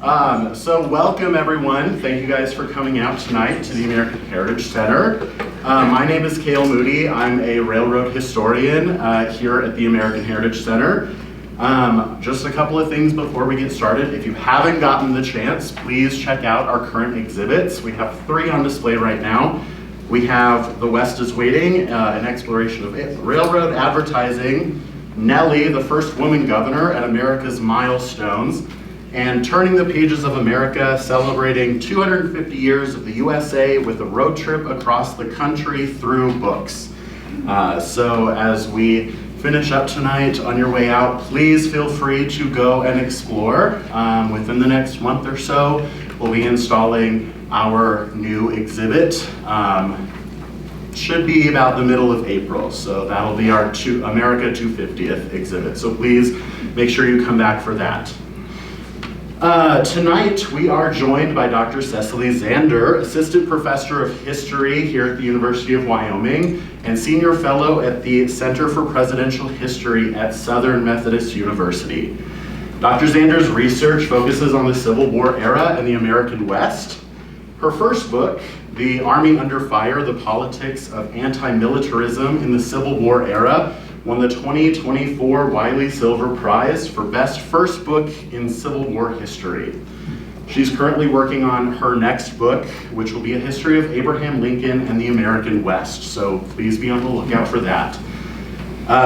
So welcome everyone. Thank you guys for coming out tonight to the American Heritage Center. My name is Kail Moede. I'm a railroad historian here at the American Heritage Center. Just a couple of things before we get started. If you haven't gotten the chance, please check out our current exhibits. We have 3 on display right now. We have The West is Waiting, an exploration of railroad advertising, Nellie, the first woman governor, and America's milestones, and Turning the Pages of America, celebrating 250 years of the USA with a road trip across the country through books. So as we finish up tonight, on your way out, please feel free to go and explore. Within the next month or so, we'll be installing our new exhibit. Should be about the middle of April, so that'll be our America 250th exhibit. So please make sure you come back for that. Tonight we are joined by Dr. Cecily Zander, Assistant Professor of History here at the University of Wyoming and Senior Fellow at the Center for Presidential History at Southern Methodist University. Dr. Zander's research focuses on the Civil War era and the American West. Her first book, The Army Under Fire, The Politics of Anti-Militarism in the Civil War Era, won the 2024 Wiley Silver Prize for Best First Book in Civil War History. She's currently working on her next book, which will be a history of Abraham Lincoln and the American West, so please be on the lookout for that.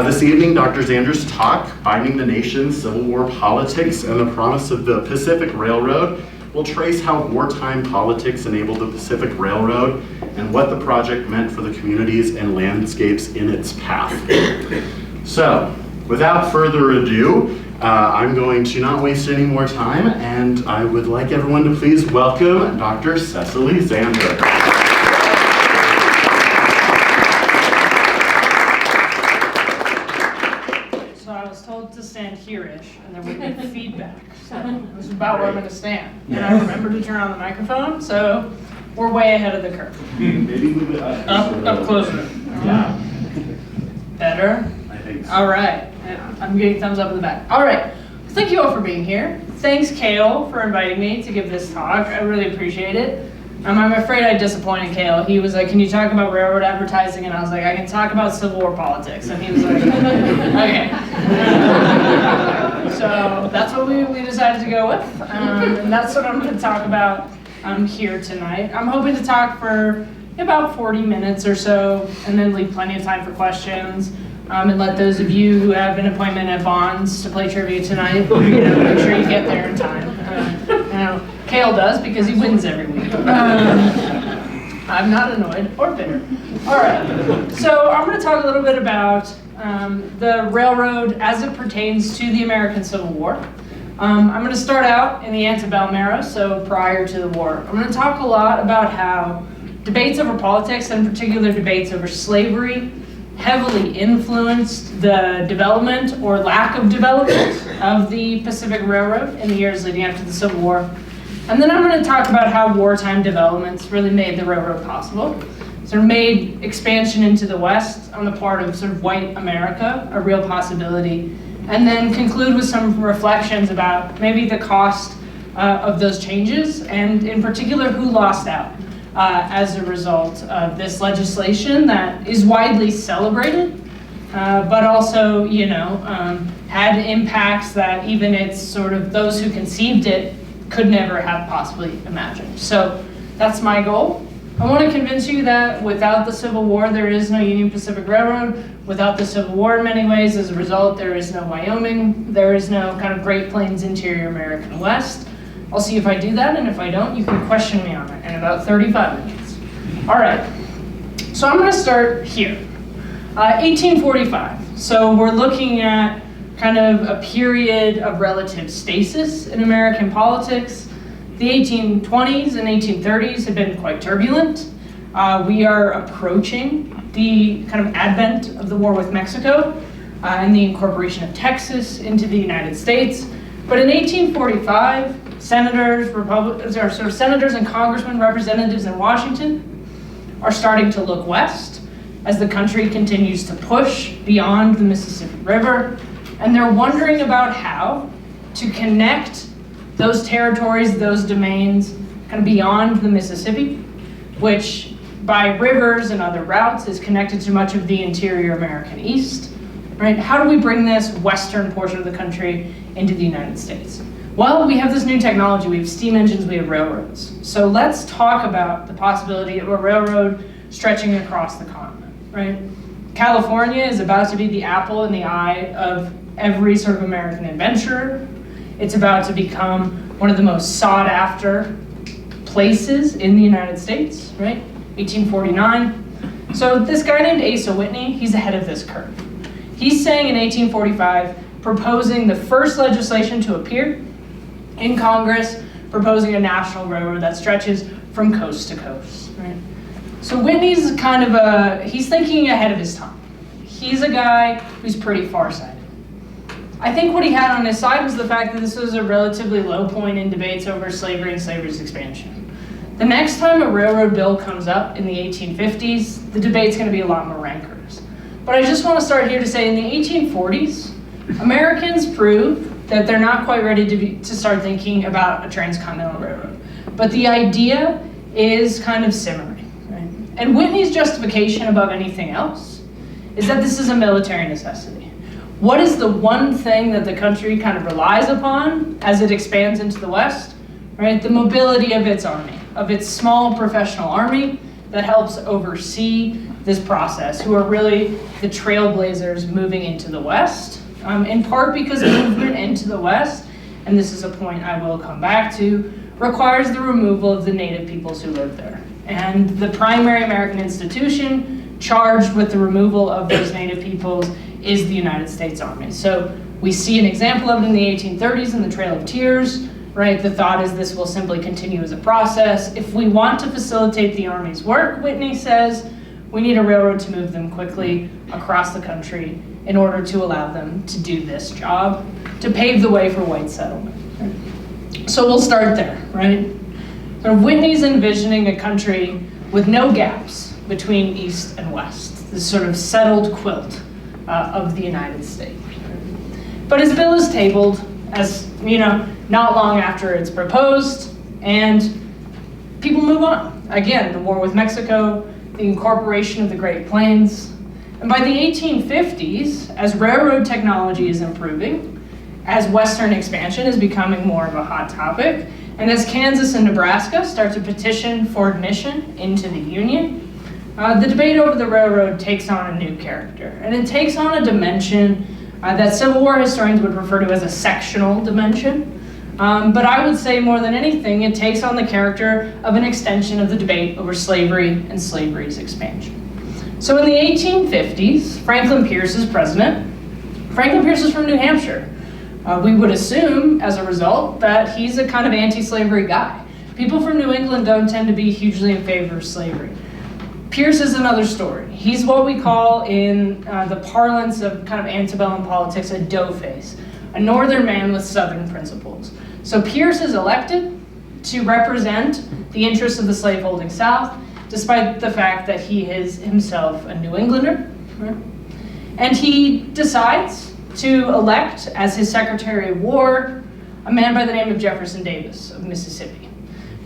This evening, Dr. Zander's talk, Binding the Nation's Civil War Politics and the Promise of the Pacific Railroad, will trace how wartime politics enabled the Pacific Railroad and what the project meant for the communities and landscapes in its path. So, without further ado, I'm going to not waste any more time, and I would like everyone to please welcome Dr. Cecily Zander. To stand here-ish, and there would be feedback. So this is about where I'm going to stand. And I remember to turn on the microphone, so we're way ahead of the curve. Maybe move it Up closer. Yeah. Better? I think so. All right. I'm getting thumbs up in the back. All right. Thank you all for being here. Thanks, Kail, for inviting me to give this talk. I really appreciate it. I'm afraid I disappointed Kail. He was like, can you talk about railroad advertising? And I was like, I can talk about Civil War politics. And he was like, okay. So that's what we decided to go with. And that's what I'm going to talk about here tonight. I'm hoping to talk for about 40 minutes or so, and then leave plenty of time for questions. And let those of you who have an appointment at Bonds to play trivia tonight, make sure you get there in time. Kail does, because he wins every week. I'm not annoyed or bitter. All right, so I'm going to talk a little bit about the railroad as it pertains to the American Civil War. I'm going to start out in the antebellum era, so prior to the war. I'm going to talk a lot about how debates over politics, and in particular debates over slavery, heavily influenced the development or lack of development of the Pacific Railroad in the years leading up to the Civil War. And then I'm going to talk about how wartime developments really made the railroad possible. Sort of made expansion into the West on the part of sort of white America a real possibility. And then conclude with some reflections about maybe the cost of those changes, and in particular who lost out as a result of this legislation that is widely celebrated, but also, had impacts that even it's sort of those who conceived it could never have possibly imagined. So that's my goal. I want to convince you that without the Civil War, there is no Union Pacific Railroad. Without the Civil War, in many ways, as a result, there is no Wyoming. There is no kind of Great Plains interior American West. I'll see if I do that, and if I don't, you can question me on it in about 35 minutes. All right, so I'm going to start here. 1845. So we're looking at kind of a period of relative stasis in American politics. The 1820s and 1830s have been quite turbulent. We are approaching the kind of advent of the war with Mexico and the incorporation of Texas into the United States. But in 1845, senators, senators and congressmen, representatives in Washington are starting to look west as the country continues to push beyond the Mississippi River, and they're wondering about how to connect those territories, those domains, kind of beyond the Mississippi, which by rivers and other routes is connected to much of the interior American East, right? How do we bring this western portion of the country into the United States? Well, we have this new technology. We have steam engines, we have railroads. So let's talk about the possibility of a railroad stretching across the continent, right? California is about to be the apple in the eye of every sort of American adventurer. It's about to become one of the most sought after places in the United States, right? 1849. So this guy named Asa Whitney, he's ahead of this curve. He's saying in 1845, proposing the first legislation to appear in Congress, proposing a national railroad that stretches from coast to coast, right? So Whitney's kind of he's thinking ahead of his time. He's a guy who's pretty farsighted. I think what he had on his side was the fact that this was a relatively low point in debates over slavery and slavery's expansion. The next time a railroad bill comes up in the 1850s, the debate's going to be a lot more rancorous. But I just want to start here to say in the 1840s, Americans proved that they're not quite ready to start thinking about a transcontinental railroad. But the idea is kind of simmering, right? And Whitney's justification above anything else is that this is a military necessity. What is the one thing that the country kind of relies upon as it expands into the West, right? The mobility of its army, of its small professional army that helps oversee this process, who are really the trailblazers moving into the West, in part because movement into the West, and this is a point I will come back to, requires the removal of the native peoples who live there. And the primary American institution charged with the removal of those native peoples is the United States Army. So we see an example of it in the 1830s in the Trail of Tears, right? The thought is this will simply continue as a process. If we want to facilitate the Army's work, Whitney says, we need a railroad to move them quickly across the country in order to allow them to do this job, to pave the way for white settlement. Right? So we'll start there, right? So Whitney's envisioning a country with no gaps between East and West, this sort of settled quilt of the United States. But his bill is tabled, as you know, not long after it's proposed, and people move on. Again, the war with Mexico, the incorporation of the Great Plains. And by the 1850s, as railroad technology is improving, as Western expansion is becoming more of a hot topic, and as Kansas and Nebraska start to petition for admission into the Union, the debate over the railroad takes on a new character. And it takes on a dimension that Civil War historians would refer to as a sectional dimension. But I would say more than anything, it takes on the character of an extension of the debate over slavery and slavery's expansion. So in the 1850s, Franklin Pierce is president. Franklin Pierce is from New Hampshire. We would assume, as a result, that he's a kind of anti-slavery guy. People from New England don't tend to be hugely in favor of slavery. Pierce is another story. He's what we call in the parlance of kind of antebellum politics a doughface, a northern man with southern principles. So Pierce is elected to represent the interests of the slaveholding South, despite the fact that he is himself a New Englander. Right? And he decides to elect as his Secretary of War a man by the name of Jefferson Davis of Mississippi.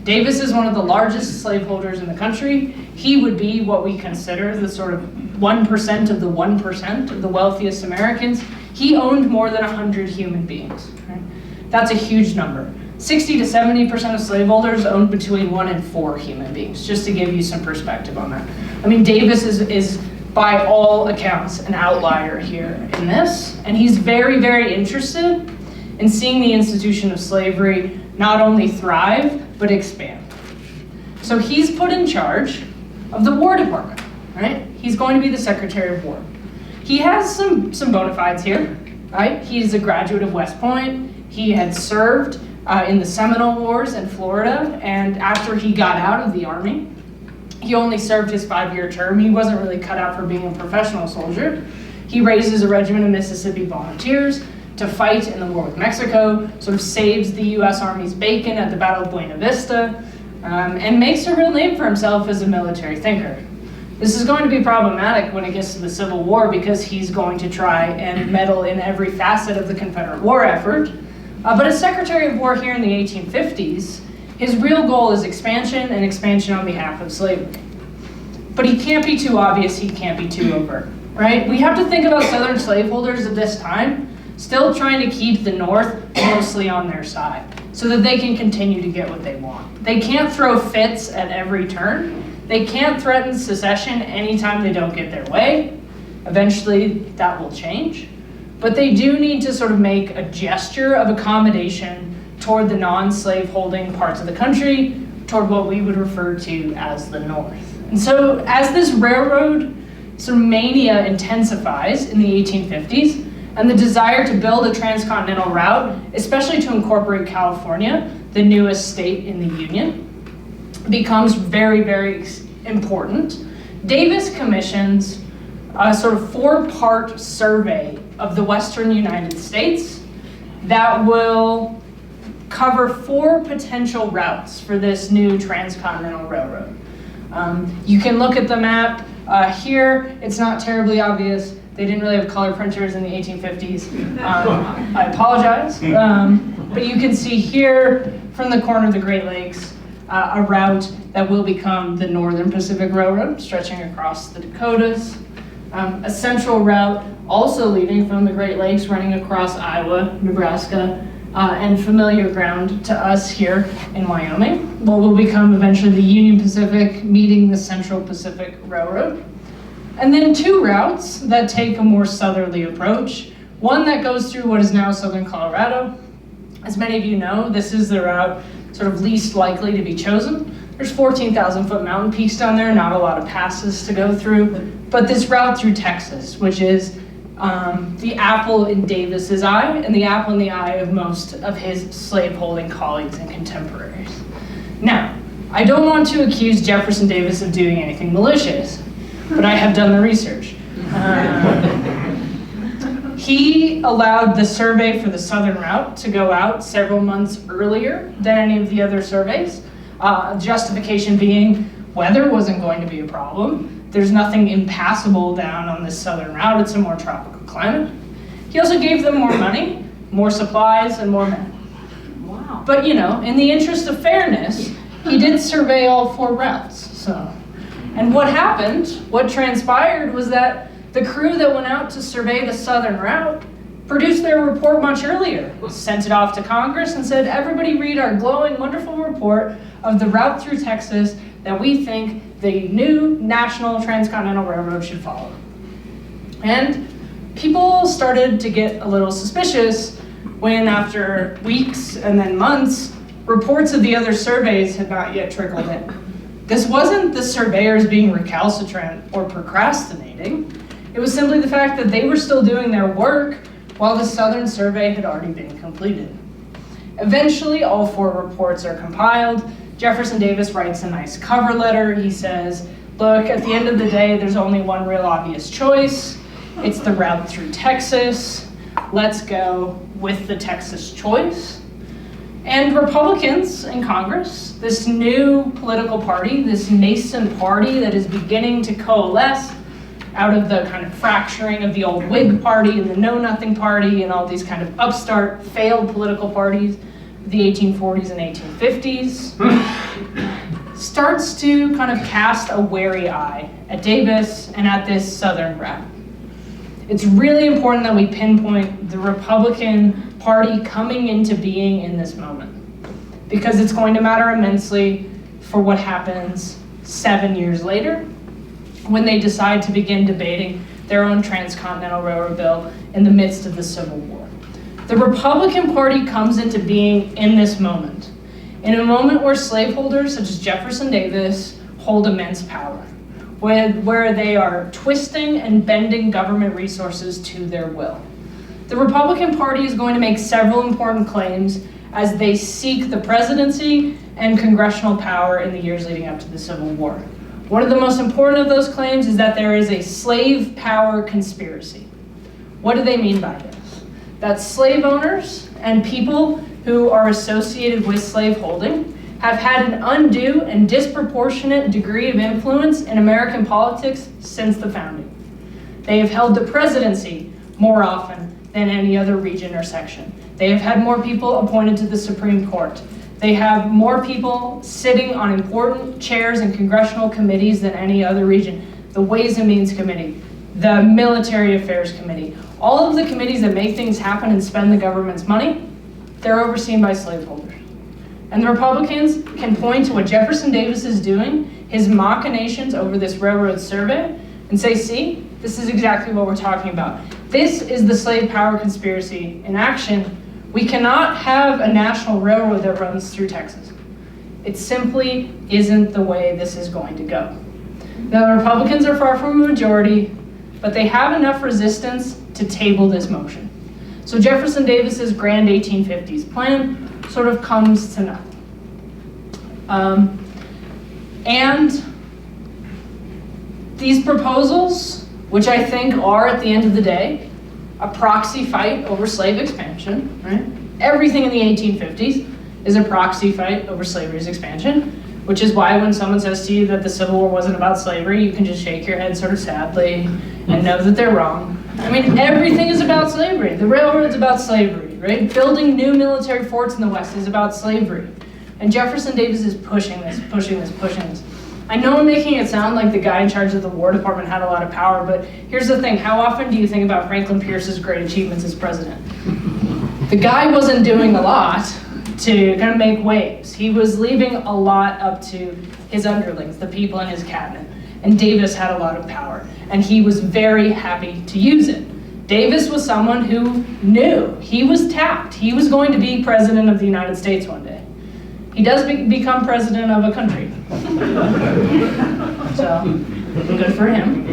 Davis is one of the largest slaveholders in the country. He would be what we consider the sort of 1% of the 1% of the wealthiest Americans. He owned more than 100 human beings. Right? That's a huge number. 60 to 70% of slaveholders owned between 1 and 4 human beings, just to give you some perspective on that. I mean, Davis is by all accounts an outlier here in this, and he's very, very interested in seeing the institution of slavery not only thrive, but expand. So he's put in charge of the War Department, right? He's going to be the Secretary of War. He has some bona fides here, right? He's a graduate of West Point. He had served in the Seminole Wars in Florida, and after he got out of the Army, he only served his 5-year term. He wasn't really cut out for being a professional soldier. He raises a regiment of Mississippi volunteers to fight in the war with Mexico, sort of saves the U.S. Army's bacon at the Battle of Buena Vista, and makes a real name for himself as a military thinker. This is going to be problematic when it gets to the Civil War because he's going to try and meddle in every facet of the Confederate war effort. But as Secretary of War here in the 1850s, his real goal is expansion, and expansion on behalf of slavery. But he can't be too obvious, he can't be too overt, right? We have to think about Southern slaveholders at this time still trying to keep the North mostly on their side so that they can continue to get what they want. They can't throw fits at every turn. They can't threaten secession anytime they don't get their way. Eventually, that will change. But they do need to sort of make a gesture of accommodation toward the non-slave holding parts of the country, toward what we would refer to as the North. And so as this railroad sort of mania intensifies in the 1850s, and the desire to build a transcontinental route, especially to incorporate California, the newest state in the Union, becomes very, very important, Davis commissions a sort of 4-part survey of the Western United States that will cover 4 potential routes for this new transcontinental railroad. You can look at the map here. It's not terribly obvious. They didn't really have color printers in the 1850s. I apologize. But you can see here from the corner of the Great Lakes a route that will become the Northern Pacific Railroad, stretching across the Dakotas. A central route also leading from the Great Lakes, running across Iowa, Nebraska, and familiar ground to us here in Wyoming, what will become eventually the Union Pacific meeting the Central Pacific Railroad. And then 2 routes that take a more southerly approach. One that goes through what is now southern Colorado. As many of you know, this is the route sort of least likely to be chosen. There's 14,000-foot mountain peaks down there, not a lot of passes to go through. But this route through Texas, which is the apple in Davis's eye and the apple in the eye of most of his slaveholding colleagues and contemporaries. Now, I don't want to accuse Jefferson Davis of doing anything malicious, but I have done the research. He allowed the survey for the southern route to go out several months earlier than any of the other surveys. Justification being weather wasn't going to be a problem. There's nothing impassable down on this southern route. It's a more tropical climate. He also gave them more money, more supplies, and more men. Wow. But you know, in the interest of fairness, he did survey all 4 routes. And what happened, what transpired was that the crew that went out to survey the southern route produced their report much earlier, sent it off to Congress and said, everybody read our glowing, wonderful report of the route through Texas that we think the new National Transcontinental Railroad should follow. And people started to get a little suspicious when, after weeks and then months, reports of the other surveys had not yet trickled in. This wasn't the surveyors being recalcitrant or procrastinating. It was simply the fact that they were still doing their work while the Southern survey had already been completed. Eventually, all 4 reports are compiled. Jefferson Davis writes a nice cover letter. He says, look, at the end of the day, there's only one real obvious choice. It's the route through Texas. Let's go with the Texas choice. And Republicans in Congress, this new political party, this nascent party that is beginning to coalesce out of the kind of fracturing of the old Whig Party and the Know Nothing Party and all these kind of upstart, failed political parties of the 1840s and 1850s, starts to kind of cast a wary eye at Davis and at this southern route. It's really important that we pinpoint the Republican Party coming into being in this moment, because it's going to matter immensely for what happens 7 years later when they decide to begin debating their own transcontinental railroad bill in the midst of the Civil War. The Republican Party comes into being in this moment, in a moment where slaveholders such as Jefferson Davis hold immense power, where they are twisting and bending government resources to their will. The Republican Party is going to make several important claims as they seek the presidency and congressional power in the years leading up to the Civil War. One of the most important of those claims is that there is a slave power conspiracy. What do they mean by this? That slave owners and people who are associated with slaveholding have had an undue and disproportionate degree of influence in American politics since the founding. They have held the presidency more often than any other region or section. They have had more people appointed to the Supreme Court. They have more people sitting on important chairs in congressional committees than any other region. The Ways and Means Committee, the Military Affairs Committee, all of the committees that make things happen and spend the government's money, they're overseen by slaveholders. And the Republicans can point to what Jefferson Davis is doing, his machinations over this railroad survey, and say, see, this is exactly what we're talking about. This is the slave power conspiracy in action. We cannot have a national railroad that runs through Texas. It simply isn't the way this is going to go. Now, the Republicans are far from a majority, but they have enough resistance to table this motion. So Jefferson Davis's grand 1850s plan sort of comes to nothing. And these proposals, which I think are, at the end of the day, a proxy fight over slave expansion, right? Everything in the 1850s is a proxy fight over slavery's expansion, which is why when someone says to you that the Civil War wasn't about slavery, you can just shake your head sort of sadly and know that they're wrong. I mean, everything is about slavery. The railroad's about slavery, right? Building new military forts in the West is about slavery. And Jefferson Davis is pushing this, pushing this, pushing this. I know I'm making it sound like the guy in charge of the War Department had a lot of power, but here's the thing. How often do you think about Franklin Pierce's great achievements as president? The guy wasn't doing a lot to kind of make waves. He was leaving a lot up to his underlings, the people in his cabinet. And Davis had a lot of power, and he was very happy to use it. Davis was someone who knew, he was tapped. He was going to be president of the United States one day. He does become president of a country. So, good for him.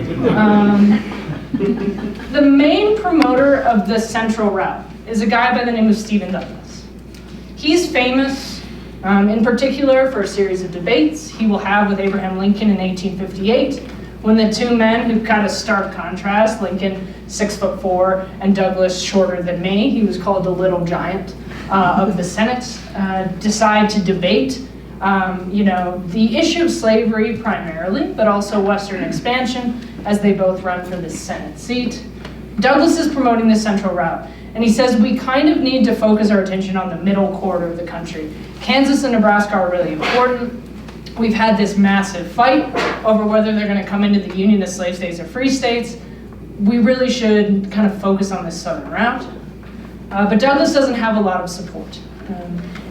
The main promoter of the Central Route is a guy by the name of Stephen Douglas. He's famous, in particular, for a series of debates he will have with Abraham Lincoln in 1858, when the two men who kind of stark contrast, Lincoln 6'4" and Douglas shorter than me, he was called the Little Giant of the Senate, decide to debate the issue of slavery primarily, but also Western expansion, as they both run for the Senate seat. Douglas is promoting the Central Route, and he says we kind of need to focus our attention on the middle quarter of the country. Kansas and Nebraska are really important. We've had this massive fight over whether they're going to come into the Union as slave states or free states. We really should kind of focus on this southern route. But Douglas doesn't have a lot of support.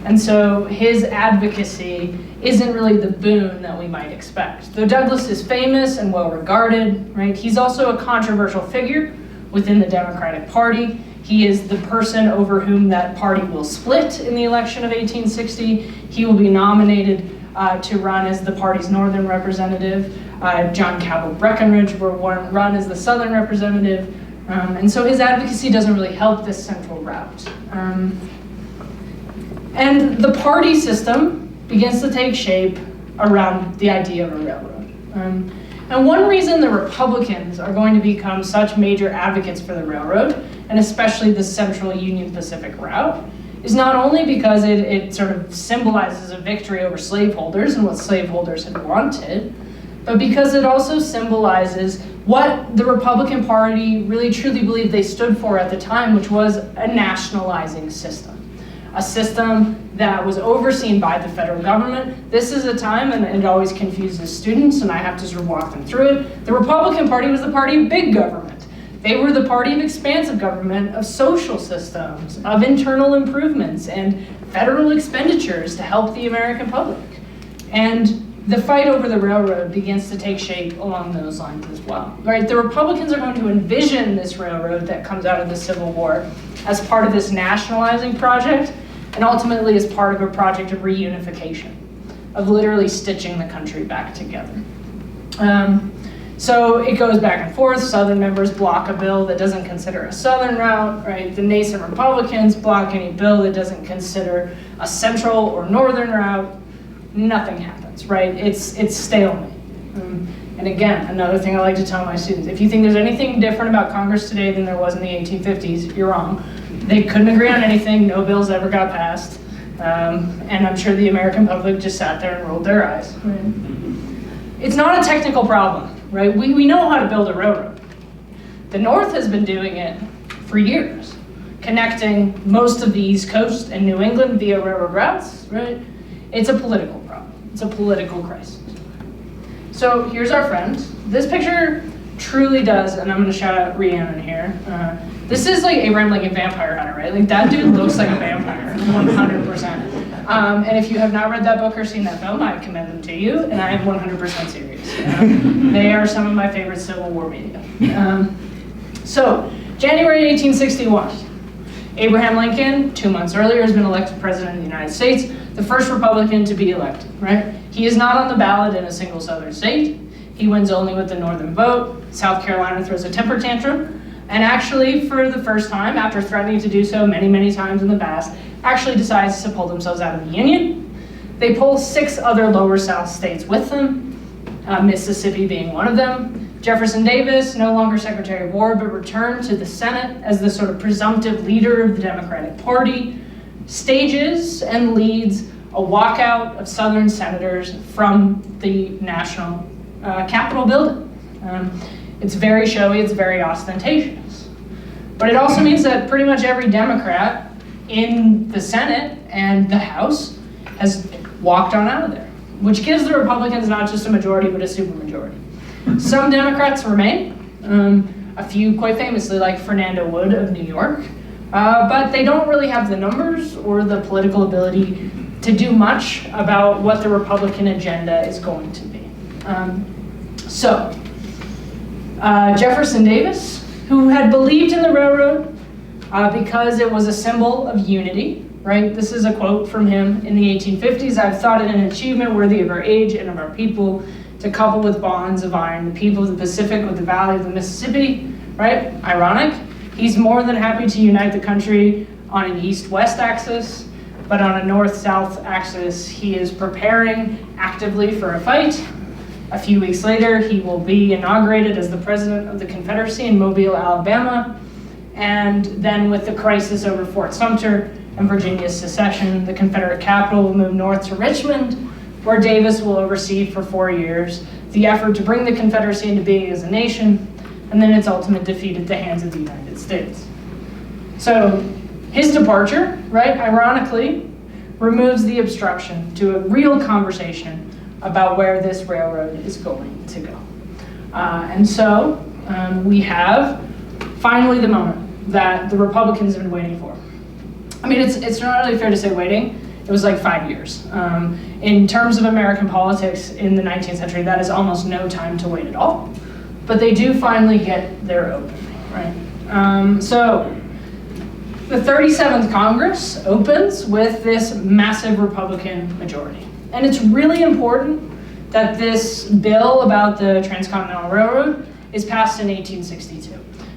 And so his advocacy isn't really the boon that we might expect. Though Douglas is famous and well regarded, right? He's also a controversial figure within the Democratic Party. He is the person over whom that party will split in the election of 1860. He will be nominated to run as the party's northern representative. John Cabell Breckinridge will run as the southern representative. And so his advocacy doesn't really help this central route. And the party system begins to take shape around the idea of a railroad. And one reason the Republicans are going to become such major advocates for the railroad, and especially the Central Union Pacific route, is not only because it sort of symbolizes a victory over slaveholders and what slaveholders had wanted, but because it also symbolizes what the Republican Party really truly believed they stood for at the time, which was a nationalizing system. A system that was overseen by the federal government. This is a time, and it always confuses students, and I have to sort of walk them through it. The Republican Party was the party of big government. They were the party of expansive government, of social systems, of internal improvements, and federal expenditures to help the American public. And the fight over the railroad begins to take shape along those lines as well. Right? The Republicans are going to envision this railroad that comes out of the Civil War as part of this nationalizing project, and ultimately as part of a project of reunification, of literally stitching the country back together. So it goes back and forth. Southern members block a bill that doesn't consider a southern route, right? The nascent Republicans block any bill that doesn't consider a central or northern route. Nothing happens, right? It's stalemate. And again, another thing I like to tell my students, if you think there's anything different about Congress today than there was in the 1850s, you're wrong. They couldn't agree on anything, no bills ever got passed, and I'm sure the American public just sat there and rolled their eyes. Right? It's not a technical problem, right? We know how to build a railroad. The North has been doing it for years. connecting most of the East Coast and New England via railroad routes, right? It's a political problem. It's a political crisis. So here's our friend. This picture truly does, and I'm gonna shout out Rhiannon here. This is like Abraham Lincoln Vampire Hunter, right? Like that dude looks like a vampire, 100%. And if you have not read that book or seen that film, I commend them to you, and I am 100% serious. They are some of my favorite Civil War media. So, January 1861, Abraham Lincoln, 2 months earlier, has been elected President of the United States, the first Republican to be elected, right? He is not on the ballot in a single southern state. He wins only with the northern vote. South Carolina throws a temper tantrum, and actually, for the first time, after threatening to do so many, many times in the past, actually decides to pull themselves out of the Union. They pull 6 other lower South states with them, Mississippi being one of them. Jefferson Davis, no longer Secretary of War, but returned to the Senate as the sort of presumptive leader of the Democratic Party, stages and leads a walkout of Southern senators from the National Capitol building. It's very showy, it's very ostentatious. But it also means that pretty much every Democrat in the Senate and the House has walked on out of there, which gives the Republicans not just a majority, but a supermajority. Some Democrats remain, a few quite famously like Fernando Wood of New York, but they don't really have the numbers or the political ability to do much about what the Republican agenda is going to be. Jefferson Davis, who had believed in the railroad because it was a symbol of unity, right? This is a quote from him in the 1850s. "I've thought it an achievement worthy of our age and of our people to couple with bonds of iron the people of the Pacific with the valley of the Mississippi," right? Ironic. He's more than happy to unite the country on an east-west axis, but on a north-south axis, he is preparing actively for a fight. A few weeks later, he will be inaugurated as the president of the Confederacy in Mobile, Alabama. And then with the crisis over Fort Sumter and Virginia's secession, the Confederate capital will move north to Richmond, where Davis will oversee for 4 years the effort to bring the Confederacy into being as a nation, and then its ultimate defeat at the hands of the United States. So his departure, right, ironically, removes the obstruction to a real conversation about where this railroad is going to go. We have finally the moment that the Republicans have been waiting for. I mean, it's not really fair to say waiting. It was like 5 years. In terms of American politics in the 19th century, that is almost no time to wait at all. But they do finally get their opening, right? The 37th Congress opens with this massive Republican majority. And it's really important that this bill about the Transcontinental Railroad is passed in 1862,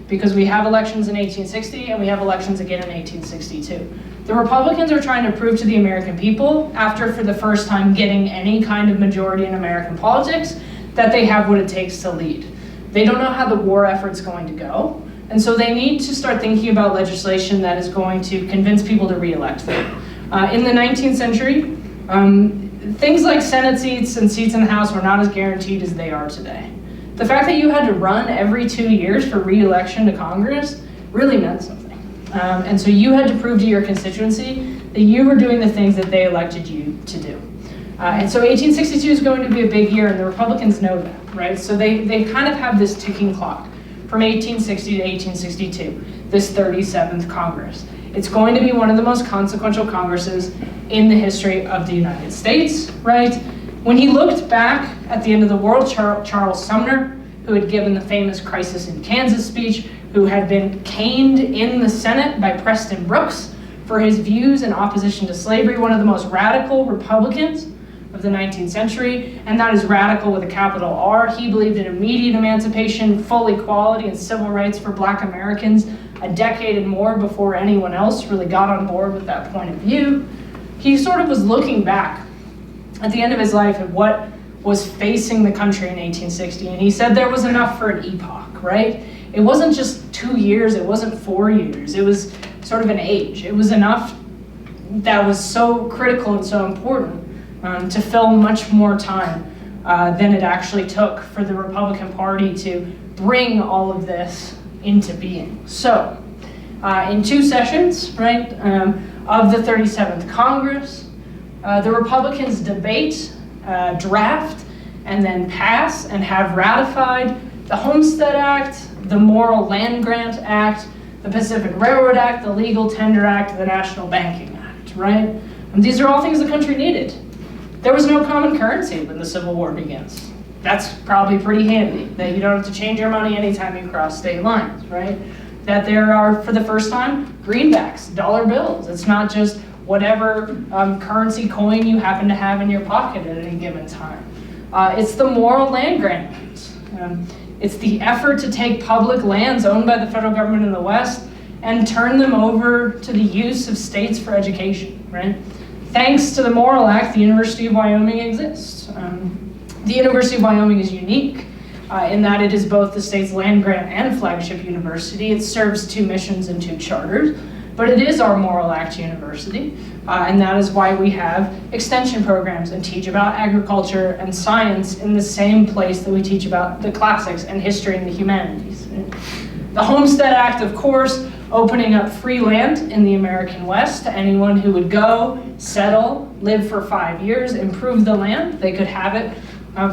because we have elections in 1860 and we have elections again in 1862. The Republicans are trying to prove to the American people, after for the first time getting any kind of majority in American politics, that they have what it takes to lead. They don't know how the war effort's going to go, and so they need to start thinking about legislation that is going to convince people to re-elect them. In the 19th century, things like Senate seats and seats in the House were not as guaranteed as they are today. The fact that you had to run every 2 years for re-election to Congress really meant something. And so you had to prove to your constituency that you were doing the things that they elected you to do. And so 1862 is going to be a big year, and the Republicans know that, right? So they kind of have this ticking clock from 1860 to 1862, this 37th Congress. It's going to be one of the most consequential Congresses in the history of the United States, right? When he looked back at the end of the world, Charles Sumner, who had given the famous Crisis in Kansas speech, who had been caned in the Senate by Preston Brooks for his views in opposition to slavery, one of the most radical Republicans of the 19th century, and that is radical with a capital R. He believed in immediate emancipation, full equality, and civil rights for Black Americans a decade and more before anyone else really got on board with that point of view. He sort of was looking back at the end of his life at what was facing the country in 1860, and he said there was enough for an epoch, right? It wasn't just 2 years, it wasn't 4 years, it was sort of an age. It was enough that was so critical and so important to fill much more time than it actually took for the Republican Party to bring all of this into being. So, in 2 sessions, right, of the 37th Congress. The Republicans debate, draft, and then pass and have ratified the Homestead Act, the Morrill Land Grant Act, the Pacific Railroad Act, the Legal Tender Act, the National Banking Act, right? And these are all things the country needed. There was no common currency when the Civil War begins. That's probably pretty handy, that you don't have to change your money anytime you cross state lines, right? That there are, for the first time, greenbacks, dollar bills. It's not just whatever currency coin you happen to have in your pocket at any given time. It's the Morrill Land Grant Act. It's the effort to take public lands owned by the federal government in the West and turn them over to the use of states for education, right? Thanks to the Morrill Act, the University of Wyoming exists. The University of Wyoming is unique in that it is both the state's land grant and flagship university. It serves 2 missions and 2 charters, but it is our Morrill Act university, and that is why we have extension programs and teach about agriculture and science in the same place that we teach about the classics and history and the humanities. The Homestead Act, of course, opening up free land in the American West to anyone who would go, settle, live for 5 years, improve the land. They could have it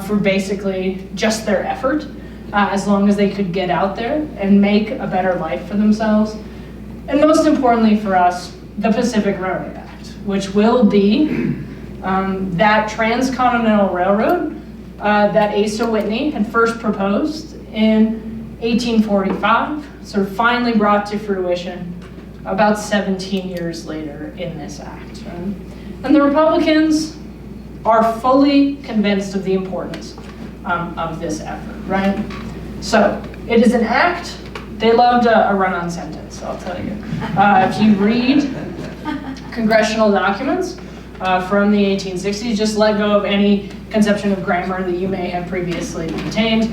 for basically just their effort, as long as they could get out there and make a better life for themselves. And most importantly for us, the Pacific Railroad Act, which will be that transcontinental railroad that Asa Whitney had first proposed in 1845, sort of finally brought to fruition about 17 years later in this act. Right? And the Republicans are fully convinced of the importance of this effort, right? So it is an act. They loved a run-on sentence, I'll tell you. If you read congressional documents from the 1860s, just let go of any conception of grammar that you may have previously contained.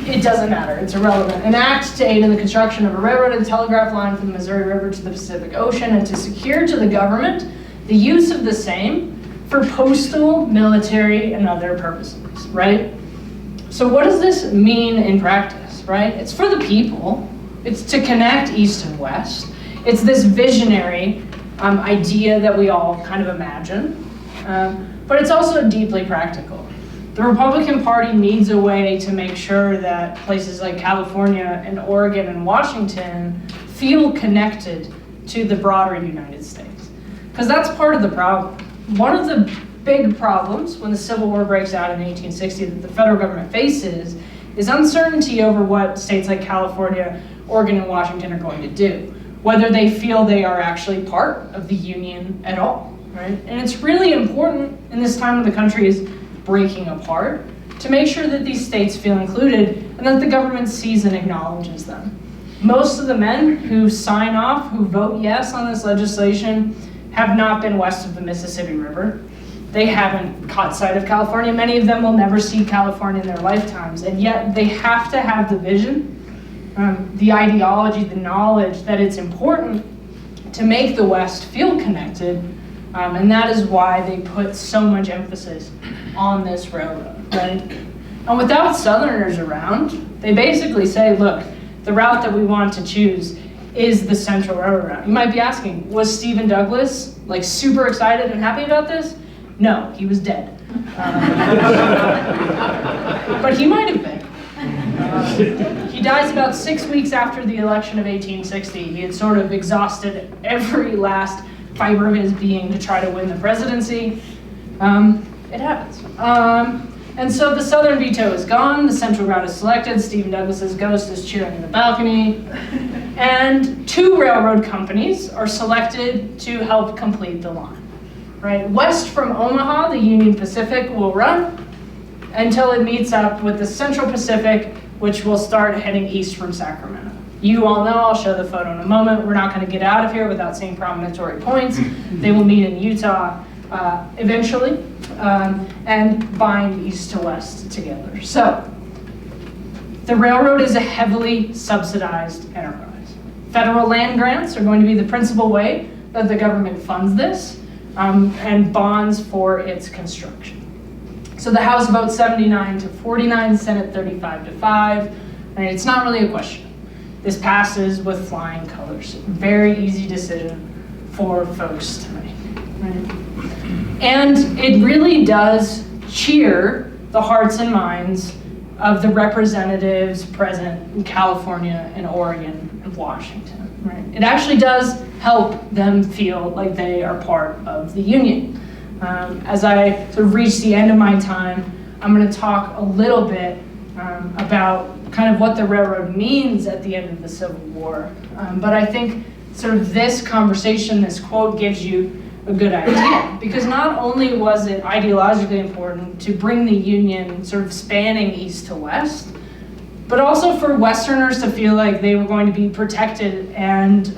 It doesn't matter, it's irrelevant. An act to aid in the construction of a railroad and telegraph line from the Missouri River to the Pacific Ocean and to secure to the government the use of the same for postal, military, and other purposes, right? So what does this mean in practice, right? It's for the people. It's to connect East and West. It's this visionary idea that we all kind of imagine, but it's also deeply practical. The Republican Party needs a way to make sure that places like California and Oregon and Washington feel connected to the broader United States, because that's part of the problem. One of the big problems when the Civil War breaks out in 1860 that the federal government faces is uncertainty over what states like California, Oregon, and Washington are going to do, whether they feel they are actually part of the Union at all, right? And it's really important in this time when the country is breaking apart to make sure that these states feel included and that the government sees and acknowledges them. Most of the men who sign off, who vote yes on this legislation, have not been west of the Mississippi River. They haven't caught sight of California. Many of them will never see California in their lifetimes, and yet they have to have the vision, the ideology, the knowledge that it's important to make the West feel connected, and that is why they put so much emphasis on this railroad, right? And without Southerners around, they basically say, look, the route that we want to choose is the Central Railroad route. You might be asking, was Stephen Douglas like super excited and happy about this? No, he was dead. But he might have been. He dies about 6 weeks after the election of 1860. He had sort of exhausted every last fiber of his being to try to win the presidency. It happens. And so the Southern veto is gone, the Central route is selected, Stephen Douglas's ghost is cheering in the balcony, and 2 railroad companies are selected to help complete the line. Right? West from Omaha, the Union Pacific will run until it meets up with the Central Pacific, which will start heading east from Sacramento. You all know, I'll show the photo in a moment, we're not going to get out of here without seeing promontory points. They will meet in Utah eventually and bind east to west together. So the railroad is a heavily subsidized enterprise. Federal land grants are going to be the principal way that the government funds this, and bonds for its construction. So the House votes 79 to 49, Senate 35 to 5, and it's not really a question. this passes with flying colors. Very easy decision for folks to make. Right? And it really does cheer the hearts and minds of the representatives present in California and Oregon and Washington. Right? It actually does help them feel like they are part of the Union. As I sort of reach the end of my time, I'm going to talk a little bit about kind of what the railroad means at the end of the Civil War. But I think sort of this conversation, this quote, gives you a good idea, because not only was it ideologically important to bring the Union sort of spanning east to west, but also for Westerners to feel like they were going to be protected and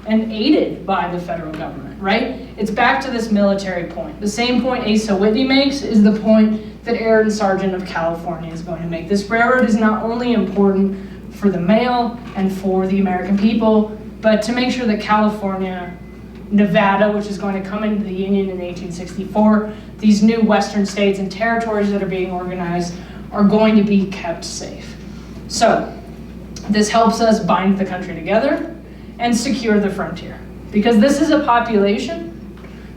aided by the federal government, right? It's back to this military point. The same point Asa Whitney makes is the point that Aaron Sargent of California is going to make. This railroad is not only important for the mail and for the American people, but to make sure that California, Nevada, which is going to come into the Union in 1864, these new Western states and territories that are being organized are going to be kept safe. So this helps us bind the country together and secure the frontier, because this is a population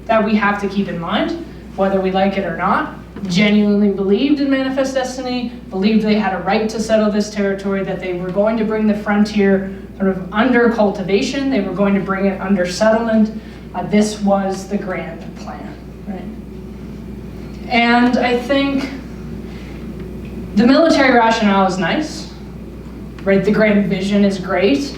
that we have to keep in mind, whether we like it or not, genuinely believed in Manifest Destiny, believed they had a right to settle this territory, that they were going to bring the frontier sort of under cultivation, they were going to bring it under settlement. This was the grand plan, right? And I think the military rationale is nice, right? The grand vision is great.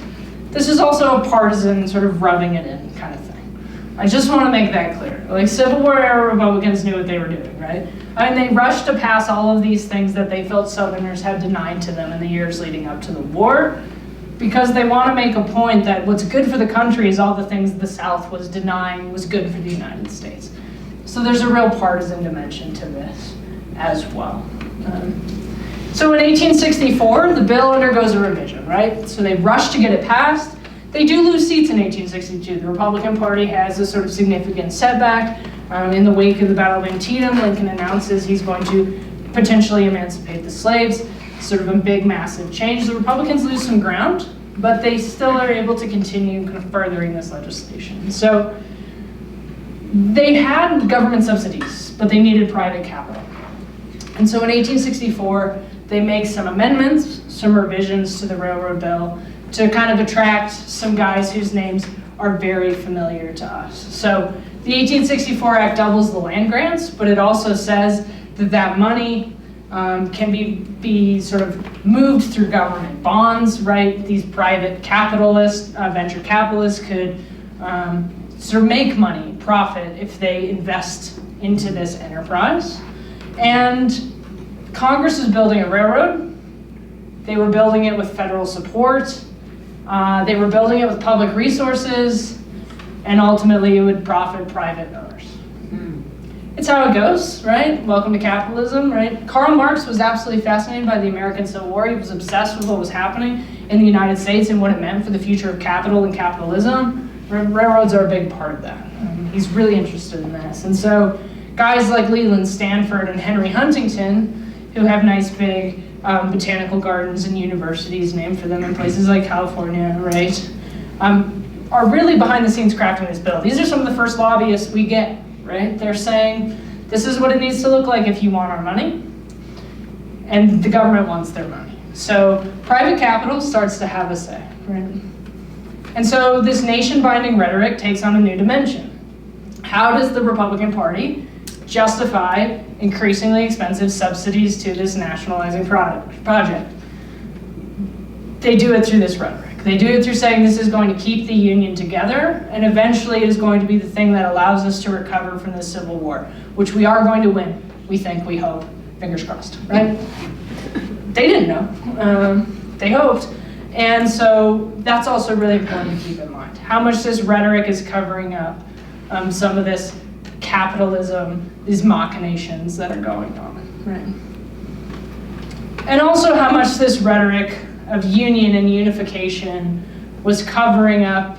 This is also a partisan sort of rubbing it in kind of thing. I just want to make that clear. Like, Civil War era Republicans knew what they were doing, right? I mean, they rushed to pass all of these things that they felt Southerners had denied to them in the years leading up to the war, because they want to make a point that what's good for the country is all the things the South was denying was good for the United States. So there's a real partisan dimension to this as well. So in 1864, the bill undergoes a revision, right? So they rush to get it passed. They do lose seats in 1862. The Republican Party has a sort of significant setback. In the wake of the Battle of Antietam, Lincoln announces he's going to potentially emancipate the slaves. Sort of a big, massive change. The Republicans lose some ground, but they still are able to continue kind of furthering this legislation. So they had government subsidies, but they needed private capital. And so in 1864, they make some amendments, some revisions to the railroad bill to kind of attract some guys whose names are very familiar to us. So the 1864 Act doubles the land grants, but it also says that that money can be sort of moved through government bonds, right? These private capitalists, venture capitalists could sort of make money, profit, if they invest into this enterprise. And Congress was building a railroad. They were building it with federal support. They were building it with public resources, and ultimately it would profit private owners. It's how it goes, right? Welcome to capitalism, right? Karl Marx was absolutely fascinated by the American Civil War. He was obsessed with what was happening in the United States and what it meant for the future of capital and capitalism. Railroads are a big part of that. He's really interested in this. And so guys like Leland Stanford and Henry Huntington, who have nice big botanical gardens and universities named for them in places like California, right, are really behind the scenes crafting this bill. These are some of the first lobbyists we get. Right? They're saying, this is what it needs to look like if you want our money, and the government wants their money. So private capital starts to have a say, right? And so this nation-binding rhetoric takes on a new dimension. How does the Republican Party justify increasingly expensive subsidies to this nationalizing project? They do it through this rhetoric. They do it through saying this is going to keep the Union together, and eventually it is going to be the thing that allows us to recover from this Civil War, which we are going to win, we think, we hope, fingers crossed, right? They didn't know, they hoped. And so that's also really important to keep in mind. How much this rhetoric is covering up some of this capitalism, these machinations that are going on, right? And also how much this rhetoric of union and unification was covering up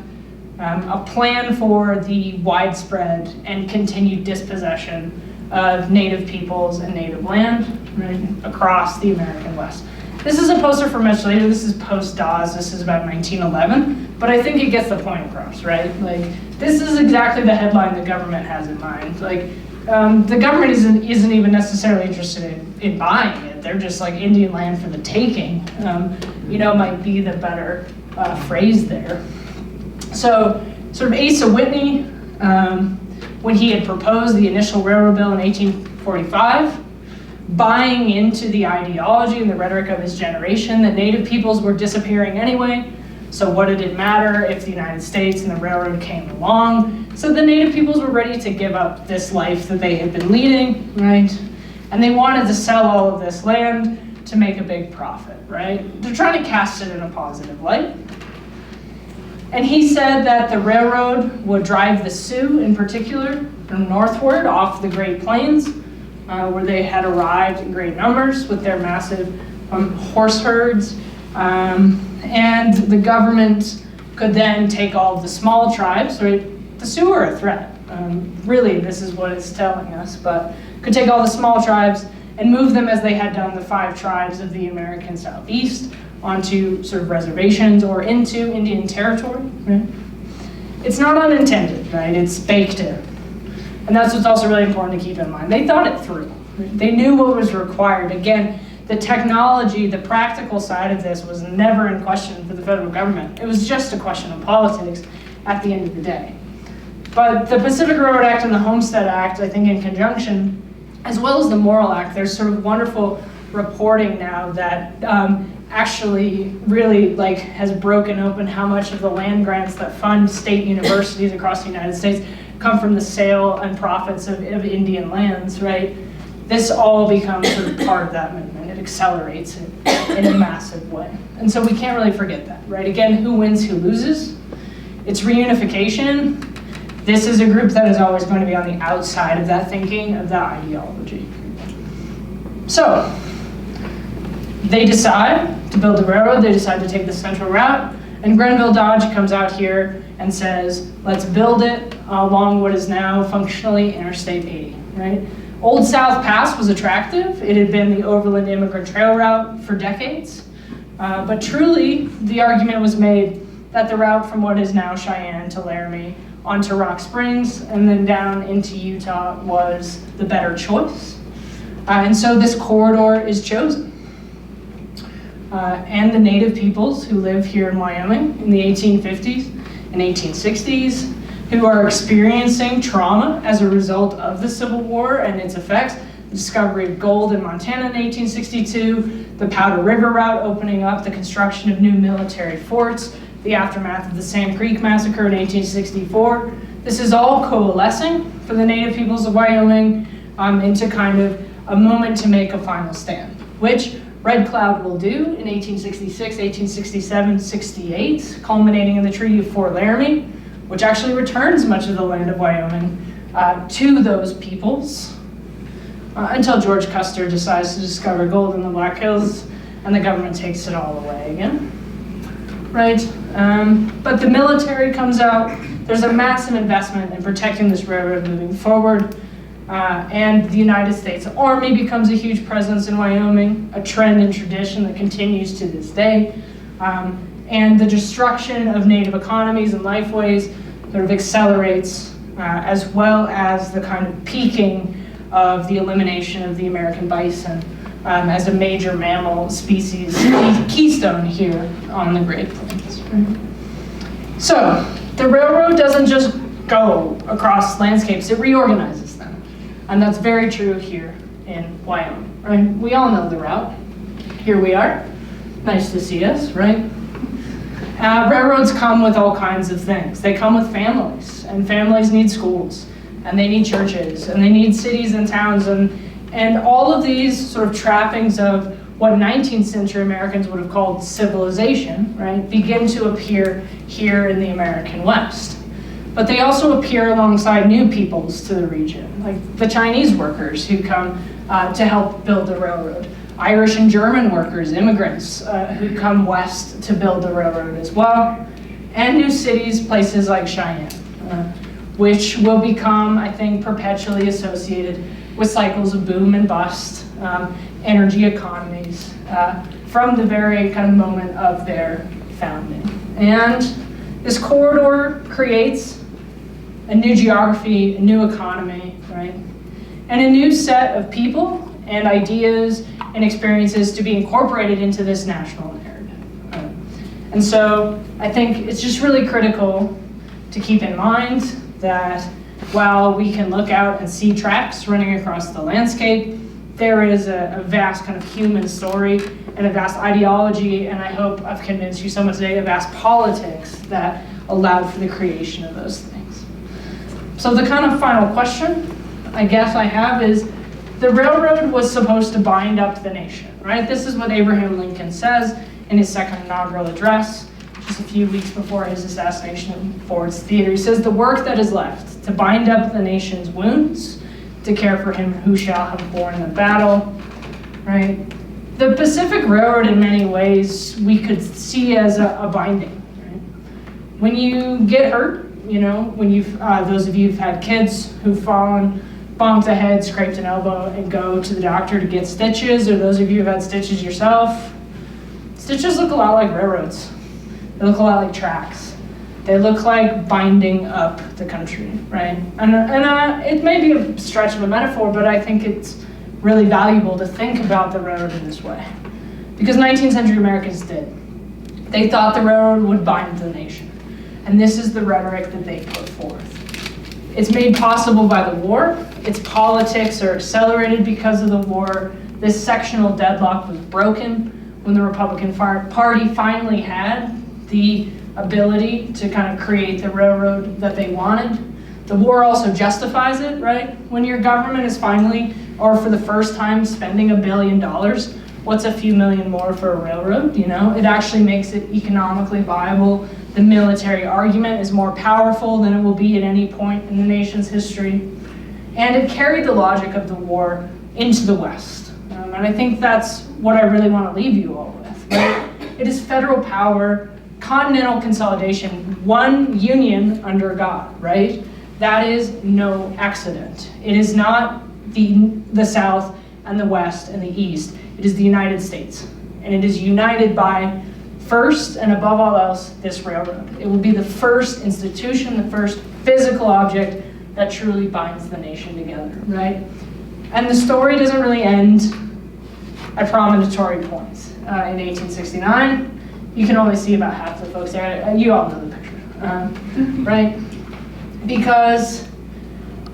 a plan for the widespread and continued dispossession of Native peoples and Native land, right, across the American West. This is a poster from much later. This is post-Dawes. This is about 1911. But I think it gets the point across, right? Like, this is exactly the headline the government has in mind. Like, the government isn't even necessarily interested in buying it. They're just like Indian land for the taking, might be the better phrase there. So, sort of Asa Whitney, when he had proposed the initial railroad bill in 1845, buying into the ideology and the rhetoric of his generation that native peoples were disappearing anyway, so what did it matter if the United States and the railroad came along? So the native peoples were ready to give up this life that they had been leading, right? And they wanted to sell all of this land to make a big profit, right? They're trying to cast it in a positive light. And he said that the railroad would drive the Sioux in particular northward off the Great Plains, where they had arrived in great numbers with their massive horse herds. And the government could then take all of the small tribes, right? The Sioux are a threat. Really, this is what it's telling us, but could take all the small tribes and move them as they had done the 5 tribes of the American Southeast onto sort of reservations or into Indian territory, right? It's not unintended, right? It's baked in. And that's what's also really important to keep in mind. They thought it through. They knew what was required. Again, the technology, the practical side of this was never in question for the federal government. It was just a question of politics at the end of the day. But the Pacific Railroad Act and the Homestead Act, I think in conjunction, as well as the Morrill Act, there's sort of wonderful reporting now that actually really has broken open how much of the land grants that fund state universities across the United States come from the sale and profits of Indian lands, right? This all becomes sort of part of that movement. It accelerates it in a massive way. And so we can't really forget that, right? Again, who wins, who loses? It's reunification. This is a group that is always going to be on the outside of that thinking, of that ideology. So, they decide to build a railroad, they decide to take the central route, and Grenville Dodge comes out here and says, let's build it along what is now functionally Interstate 80, right? Old South Pass was attractive. It had been the overland immigrant trail route for decades. But truly, the argument was made that the route from what is now Cheyenne to Laramie onto Rock Springs and then down into Utah was the better choice. And so this corridor is chosen. And the native peoples who live here in Wyoming in the 1850s and 1860s, who are experiencing trauma as a result of the Civil War and its effects, the discovery of gold in Montana in 1862, the Powder River route opening up, the construction of new military forts, the aftermath of the Sand Creek Massacre in 1864. This is all coalescing for the native peoples of Wyoming into kind of a moment to make a final stand, which Red Cloud will do in 1866, 1867, 68, culminating in the Treaty of Fort Laramie, which actually returns much of the land of Wyoming to those peoples until George Custer decides to discover gold in the Black Hills and the government takes it all away again, right? But the military comes out. There's a massive investment in protecting this railroad moving forward. And the United States Army becomes a huge presence in Wyoming, a trend and tradition that continues to this day. And the destruction of native economies and lifeways sort of accelerates, as well as the kind of peaking of the elimination of the American bison as a major mammal species keystone here on the Great Plains. Right? So the railroad doesn't just go across landscapes, it reorganizes them. And that's very true here in Wyoming, right? We all know the route. Here we are. Nice to see us, right? Railroads come with all kinds of things. They come with families, and families need schools, and they need churches, and they need cities and towns, and all of these sort of trappings of what 19th century Americans would have called civilization, right, begin to appear here in the American West. But they also appear alongside new peoples to the region, like the Chinese workers who come to help build the railroad, Irish and German workers, immigrants who come west to build the railroad as well, and new cities, places like Cheyenne, which will become, I think, perpetually associated with cycles of boom and bust energy economies from the very kind of moment of their founding. And this corridor creates a new geography, a new economy, right? And a new set of people and ideas and experiences to be incorporated into this national narrative. Right? And so I think it's just really critical to keep in mind that while we can look out and see tracks running across the landscape, there is a vast kind of human story and a vast ideology, and I hope I've convinced you somewhat today, a vast politics that allowed for the creation of those things. So the kind of final question I guess I have is, the railroad was supposed to bind up the nation, right? This is what Abraham Lincoln says in his second inaugural address, just a few weeks before his assassination in Ford's Theater. He says, "The work that is left, to bind up the nation's wounds, to care for him who shall have borne the battle," right? The Pacific Railroad, in many ways, we could see as a binding, right? When you get hurt, you know, when you've, those of you who've had kids who've fallen, bonked a head, scraped an elbow, and go to the doctor to get stitches, or those of you who've had stitches yourself, stitches look a lot like railroads. They look a lot like tracks. They look like binding up the country, right? And it may be a stretch of a metaphor, but I think it's really valuable to think about the railroad in this way. Because 19th century Americans did. They thought the railroad would bind the nation. And this is the rhetoric that they put forth. It's made possible by the war. Its politics are accelerated because of the war. This sectional deadlock was broken when the Republican Party finally had the ability to kind of create the railroad that they wanted. The war also justifies it, right? When your government is finally, or for the first time, spending $1 billion, what's a few million more for a railroad, you know? It actually makes it economically viable. The military argument is more powerful than it will be at any point in the nation's history. And it carried the logic of the war into the West. And I think that's what I really want to leave you all with, right? It is federal power, continental consolidation, one union under God, right? That is no accident. It is not the South and the West and the East. It is the United States. And it is united by, first and above all else, this railroad. It will be the first institution, the first physical object that truly binds the nation together, right? And the story doesn't really end at promontory points. In 1869, you can only see about half the folks there. You all know the picture, right? Because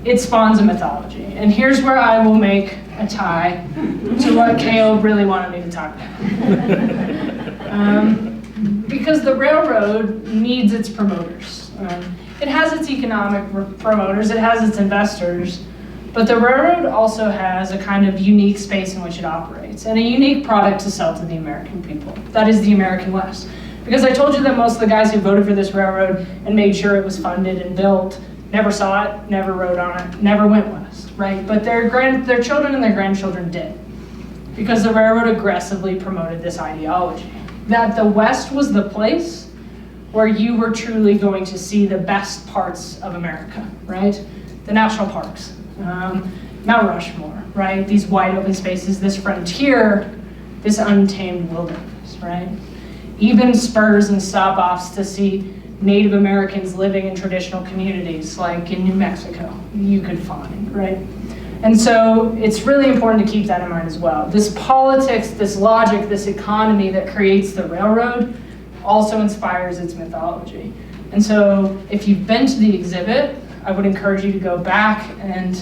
it spawns a mythology. And here's where I will make a tie to what Kail really wanted me to talk about. Because the railroad needs its promoters. It has its economic promoters, it has its investors, but the railroad also has a kind of unique space in which it operates and a unique product to sell to the American people. That is the American West. Because I told you that most of the guys who voted for this railroad and made sure it was funded and built never saw it, never rode on it, never went west, right? But their children and their grandchildren did. Because the railroad aggressively promoted this ideology. That the West was the place where you were truly going to see the best parts of America, right? The national parks, Mount Rushmore, right? These wide open spaces, this frontier, this untamed wilderness, right? Even spurs and stop-offs to see Native Americans living in traditional communities, like in New Mexico, you could find, right? And so it's really important to keep that in mind as well. This politics, this logic, this economy that creates the railroad also inspires its mythology. And so if you've been to the exhibit, I would encourage you to go back and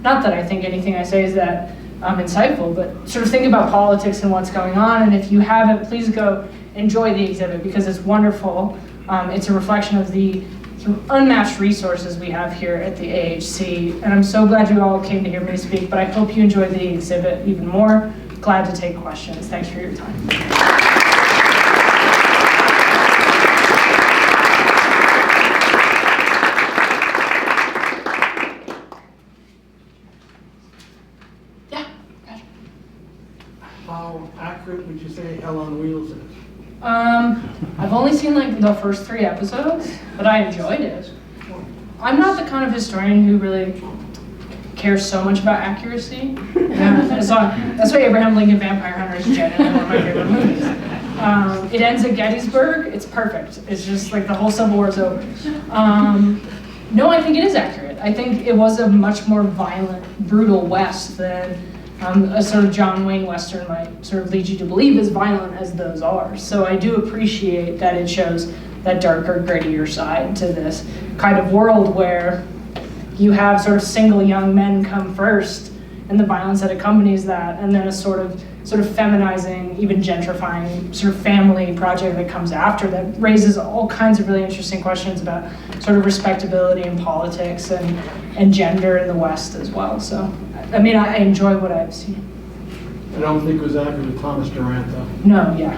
not that I think anything I say is that insightful, but sort of think about politics and what's going on. And if you haven't, please go enjoy the exhibit because it's wonderful. It's a reflection of the sort of unmatched resources we have here at the AHC. And I'm so glad you all came to hear me speak, but I hope you enjoyed the exhibit even more. Glad to take questions. Thanks for your time. How accurate would you say Hell on Wheels is? I've only seen like the first 3 episodes, but I enjoyed it. I'm not the kind of historian who really cares so much about accuracy. That's why Abraham Lincoln Vampire Hunter is genuinely one of my favorite movies. It ends at Gettysburg. It's perfect. It's just like the whole Civil War is over. No, I think it is accurate. I think it was a much more violent, brutal West than a sort of John Wayne Western might sort of lead you to believe, as violent as those are. So I do appreciate that it shows that darker, grittier side to this kind of world where you have sort of single young men come first and the violence that accompanies that, and then a sort of feminizing, even gentrifying sort of family project that comes after that raises all kinds of really interesting questions about sort of respectability in politics and gender in the West as well. So, I mean, I enjoy what I've seen. I don't think it was accurate with Thomas Durant, though. No, yeah.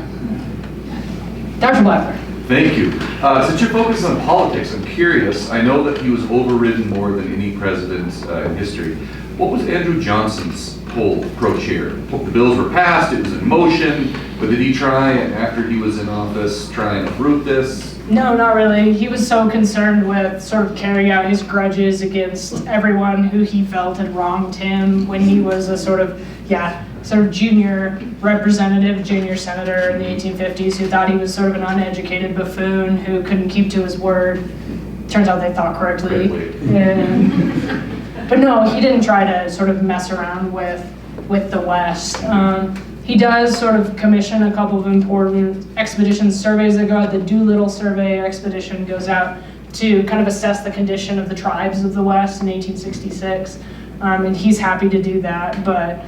Dr. Blackler. Thank you. Since you're focused on politics, I'm curious. I know that he was overridden more than any president in history. What was Andrew Johnson's whole approach here? The bills were passed, it was in motion, but did he try, after he was in office, try and uproot this? No, not really. He was so concerned with sort of carrying out his grudges against everyone who he felt had wronged him when he was a sort of junior representative, junior senator in the 1850s who thought he was sort of an uneducated buffoon who couldn't keep to his word. Turns out they thought correctly. But no, he didn't try to sort of mess around with the West. He does sort of commission a couple of important expedition surveys that go out. The Doolittle Survey expedition goes out to kind of assess the condition of the tribes of the West in 1866. And he's happy to do that, but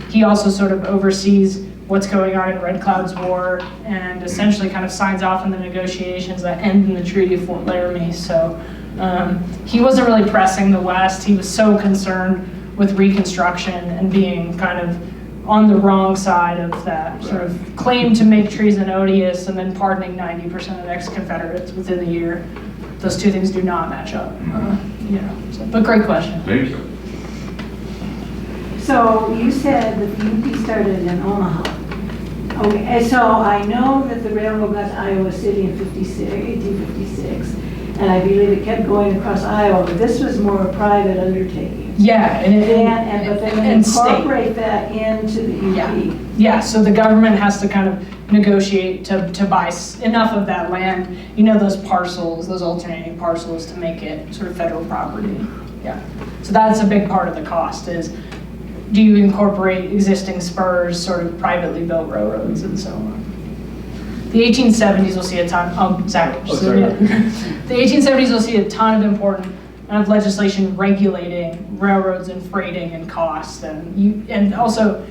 he also sort of oversees what's going on in Red Cloud's War and essentially kind of signs off on the negotiations that end in the Treaty of Fort Laramie. So he wasn't really pressing the West. He was so concerned with Reconstruction and being kind of on the wrong side of that sort of claim to make treason odious and then pardoning 90% of ex-Confederates within the year. Those two things do not match up. But great question. Thank you. So you said that the UP started in Omaha. Okay, and so I know that the railroad got to Iowa City in 1856, and I believe it kept going across Iowa, but this was more a private undertaking. Yeah, But they incorporate that into the UP. Yeah, so the government has to kind of negotiate to buy enough of that land, those parcels, those alternating parcels to make it sort of federal property. Yeah, so that's a big part of the cost is, do you incorporate existing spurs, sort of privately built railroads and so on? The 1870s will see a ton, the 1870s will see a ton of important legislation regulating railroads and freighting and costs and also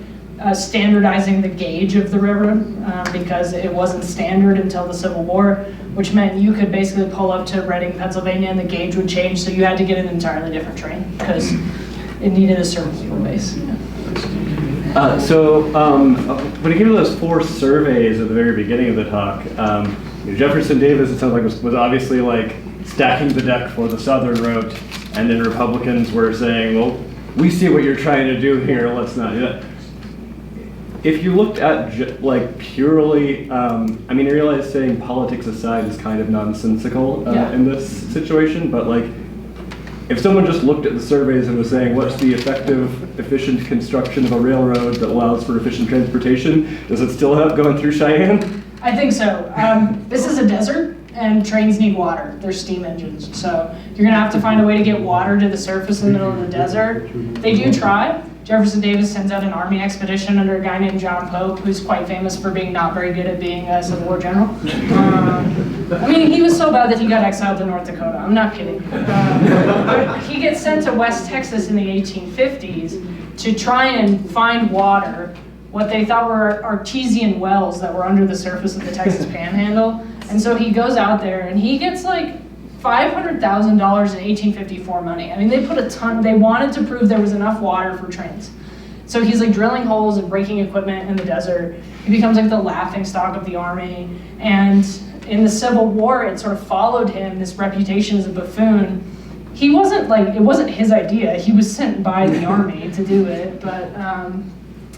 standardizing the gauge of the railroad because it wasn't standard until the Civil War, which meant you could basically pull up to Reading, Pennsylvania and the gauge would change, so you had to get an entirely different train because it needed a certain wheelbase. When it came to those 4 surveys at the very beginning of the talk, Jefferson Davis, it sounds like, was obviously like stacking the deck for the Southern route, and then Republicans were saying, well, we see what you're trying to do here, let's not do that. If you looked at purely, I realize saying politics aside is kind of nonsensical in this situation, but if someone just looked at the surveys and was saying, what's the effective, efficient construction of a railroad that allows for efficient transportation, does it still have going through Cheyenne? I think so. This is a desert, and trains need water. They're steam engines. So you're going to have to find a way to get water to the surface in the middle of the desert. They do try. Jefferson Davis sends out an army expedition under a guy named John Pope, who's quite famous for being not very good at being a Civil War general. He was so bad that he got exiled to North Dakota. I'm not kidding. But he gets sent to West Texas in the 1850s to try and find water, what they thought were artesian wells that were under the surface of the Texas Panhandle. And so he goes out there and he gets $500,000 in 1854 money. They put a ton, they wanted to prove there was enough water for trains. So he's drilling holes and breaking equipment in the desert. He becomes the laughing stock of the army. And in the Civil War, it sort of followed him, this reputation as a buffoon. He wasn't it wasn't his idea. He was sent by the army to do it. But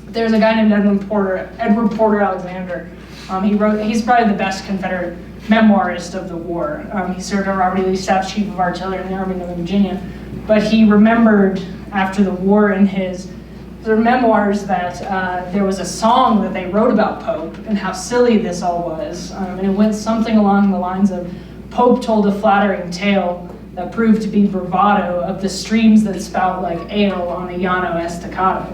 there's a guy named Edward Porter Alexander. He's probably the best Confederate memoirist of the war. He served on Robert E. Lee staff chief of artillery in the Army of Northern Virginia. But he remembered after the war in his memoirs that there was a song that they wrote about Pope and how silly this all was. And it went something along the lines of, Pope told a flattering tale that proved to be bravado of the streams that spout like ale on a Llano Estacado.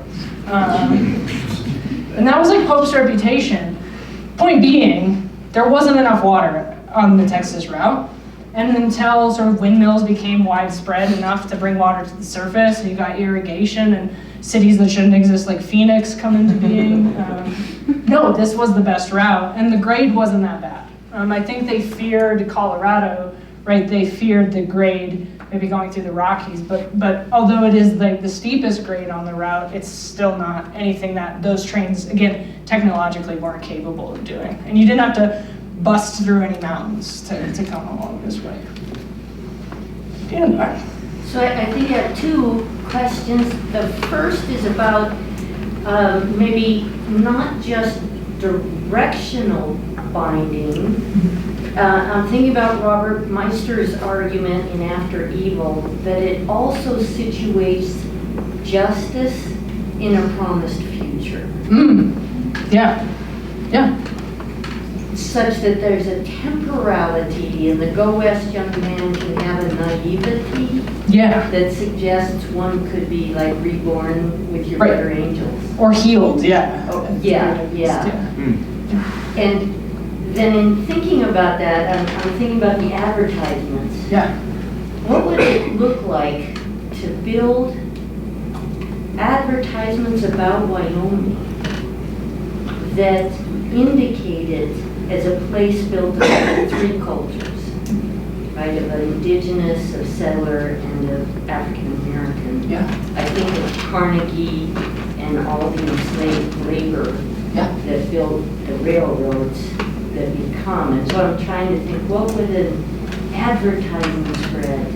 And that was like Pope's reputation. Point being, there wasn't enough water on the Texas route. And until sort of windmills became widespread enough to bring water to the surface, and you got irrigation and cities that shouldn't exist like Phoenix come into being. No, this was the best route, and the grade wasn't that bad. I think they feared Colorado, right? They feared the grade maybe going through the Rockies, but although it is like the steepest grade on the route, it's still not anything that those trains, again, technologically weren't capable of doing. And you didn't have to bust through any mountains to come along this way. Yeah. So I think I have two questions. The first is about maybe not just directional binding. I'm thinking about Robert Meister's argument in After Evil that it also situates justice in a promised future. Yeah. Such that there's a temporality, and the Go West young man can have a naivety that suggests one could be like reborn with your better angels. Or healed, yeah. Oh, yeah. And then in thinking about that, I'm thinking about the advertisements. Yeah. What would it look like to build advertisements about Wyoming that indicated as a place built of three cultures, right? Of an indigenous, of settler, and of African American. Yeah. I think of Carnegie and all the enslaved labor that built the railroads that become. And so I'm trying to think, what would an advertising spread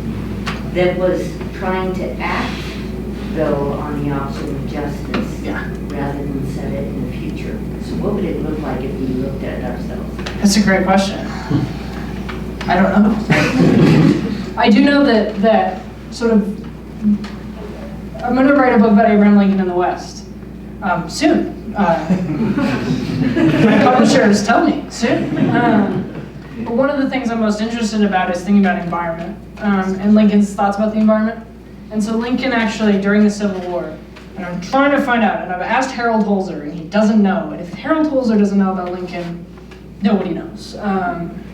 that was trying to act, though, on the opposite of justice, rather than set it in the future? So what would it look like if we looked at it ourselves? That's a great question. I don't know. I do know that sort of, I'm going to write a book about Abraham Lincoln in the West soon. My publishers tell me soon. But one of the things I'm most interested about is thinking about environment and Lincoln's thoughts about the environment. And so Lincoln actually, during the Civil War, and I'm trying to find out, and I've asked Harold Holzer, and he doesn't know. And if Harold Holzer doesn't know about Lincoln, nobody knows.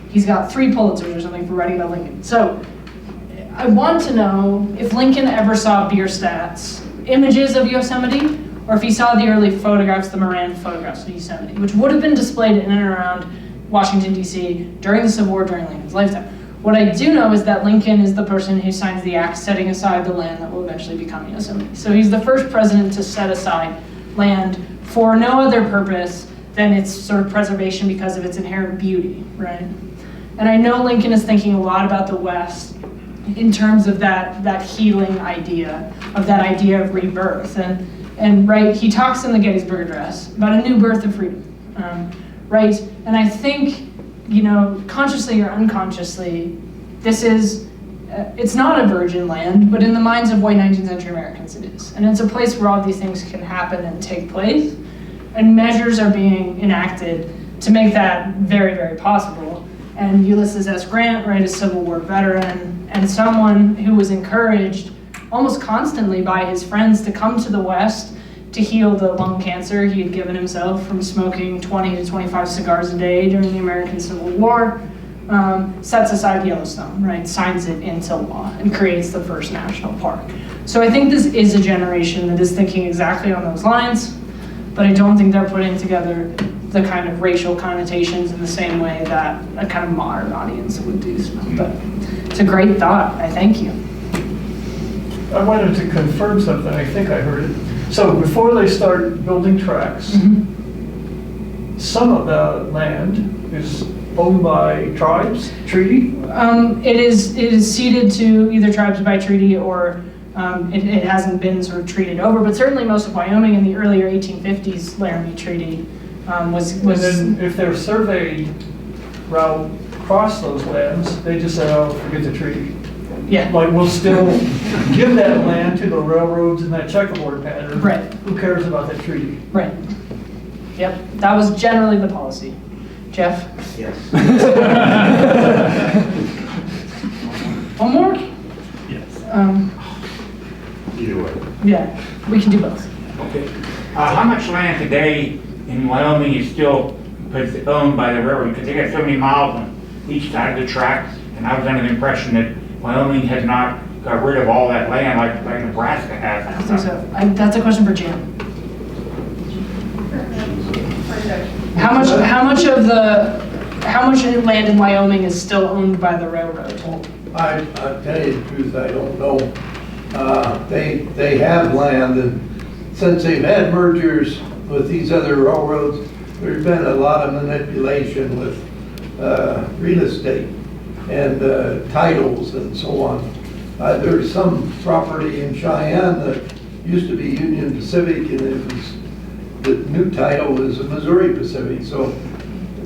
He's got 3 Pulitzers or something for writing about Lincoln. So I want to know if Lincoln ever saw Bierstadt's images of Yosemite, or if he saw the early photographs, the Moran photographs of Yosemite, which would have been displayed in and around Washington, D.C. during the Civil War, during Lincoln's lifetime. What I do know is that Lincoln is the person who signs the act setting aside the land that will eventually become Yosemite. So he's the first president to set aside land for no other purpose than its sort of preservation because of its inherent beauty, right? And I know Lincoln is thinking a lot about the West in terms of that healing idea, of that idea of rebirth. And right, he talks in the Gettysburg Address about a new birth of freedom, right? And I think, consciously or unconsciously, this is, it's not a virgin land, but in the minds of white 19th century Americans it is. And it's a place where all these things can happen and take place, and measures are being enacted to make that very, very possible. And Ulysses S. Grant, right, a Civil War veteran, and someone who was encouraged almost constantly by his friends to come to the West to heal the lung cancer he had given himself from smoking 20 to 25 cigars a day during the American Civil War, sets aside Yellowstone, right, signs it into law, and creates the first national park. So I think this is a generation that is thinking exactly on those lines, but I don't think they're putting together the kind of racial connotations in the same way that a kind of modern audience would do so. But it's a great thought. I thank you. I wanted to confirm something. I think I heard it. So before they start building tracks, some of the land is owned by tribes, treaty? It is ceded to either tribes by treaty or it hasn't been sort of treated over, but certainly most of Wyoming in the earlier 1850s Laramie Treaty was. And then if they're surveyed route cross those lands, they just say, oh, forget the treaty. Yeah, Like, we'll still give that land to the railroads in that checkerboard pattern. Right. Who cares about that treaty? right. Yep, that was generally the policy. Jeff? Yes. One more? Yes. Either way. Yeah, we can do both. Okay. How much land today in Wyoming is still owned by the railroad? Because they got so many miles on each side of the track, and I was under the impression that Wyoming has not got rid of all that land like Nebraska has. I don't think so. That's a question for Jan. How much land in Wyoming is still owned by the railroad? I tell you the truth, I don't know. They have land, and since they've had mergers with these other railroads, there's been a lot of manipulation with real estate and titles and so on. There's some property in Cheyenne that used to be Union Pacific, and the new title is Missouri Pacific, so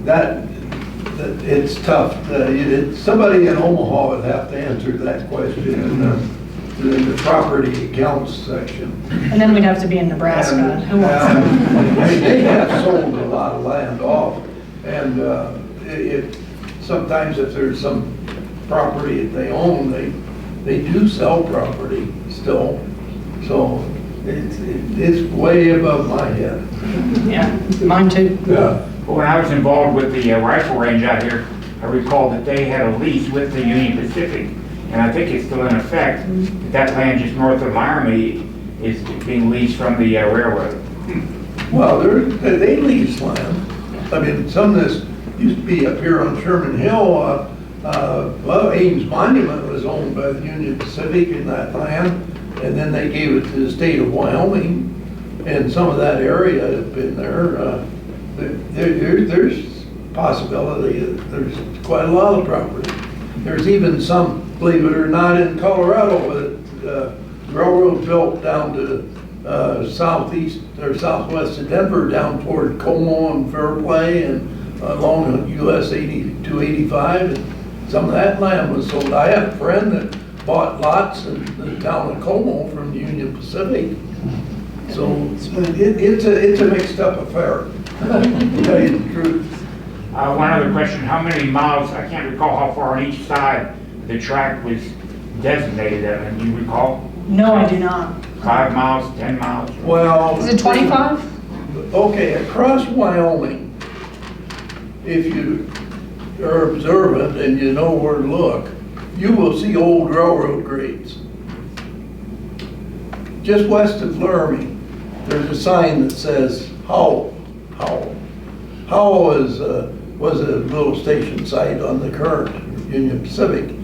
that it's tough. Somebody in Omaha would have to answer that question in the property accounts section. And then we'd have to be in Nebraska. And, Who wants that? they have sold a lot of land off, and sometimes if there's some property that they own, they do sell property still. So it's way above my head. Yeah, mine too. Yeah. Well, when I was involved with the rifle range out here, I recall that they had a lease with the Union Pacific, and I think it's still in effect. That land just north of Laramie is being leased from the railroad. Well, they lease land. I mean, some of this used to be up here on Sherman Hill. Ames Monument was owned by the Union Pacific in that land, and then they gave it to the state of Wyoming, and some of that area has been there. There's possibility that there's quite a lot of property. There's even some, believe it or not, in Colorado, railroad built down to southeast or southwest of Denver, down toward Como and Fairplay, and along US 285. And some of that land was sold. I had a friend that bought lots in the town of Como from Union Pacific. So it's a mixed up affair. To tell you the truth. One other question, how many miles, I can't recall how far on each side the track was designated at, do you recall? No, I do not. 5 miles, 10 miles? Well. Is it 25? Okay, across Wyoming, if you are observant and you know where to look, you will see old railroad grades. Just west of Laramie, there's a sign that says Howell. Howell was a little station site on the current Union Pacific.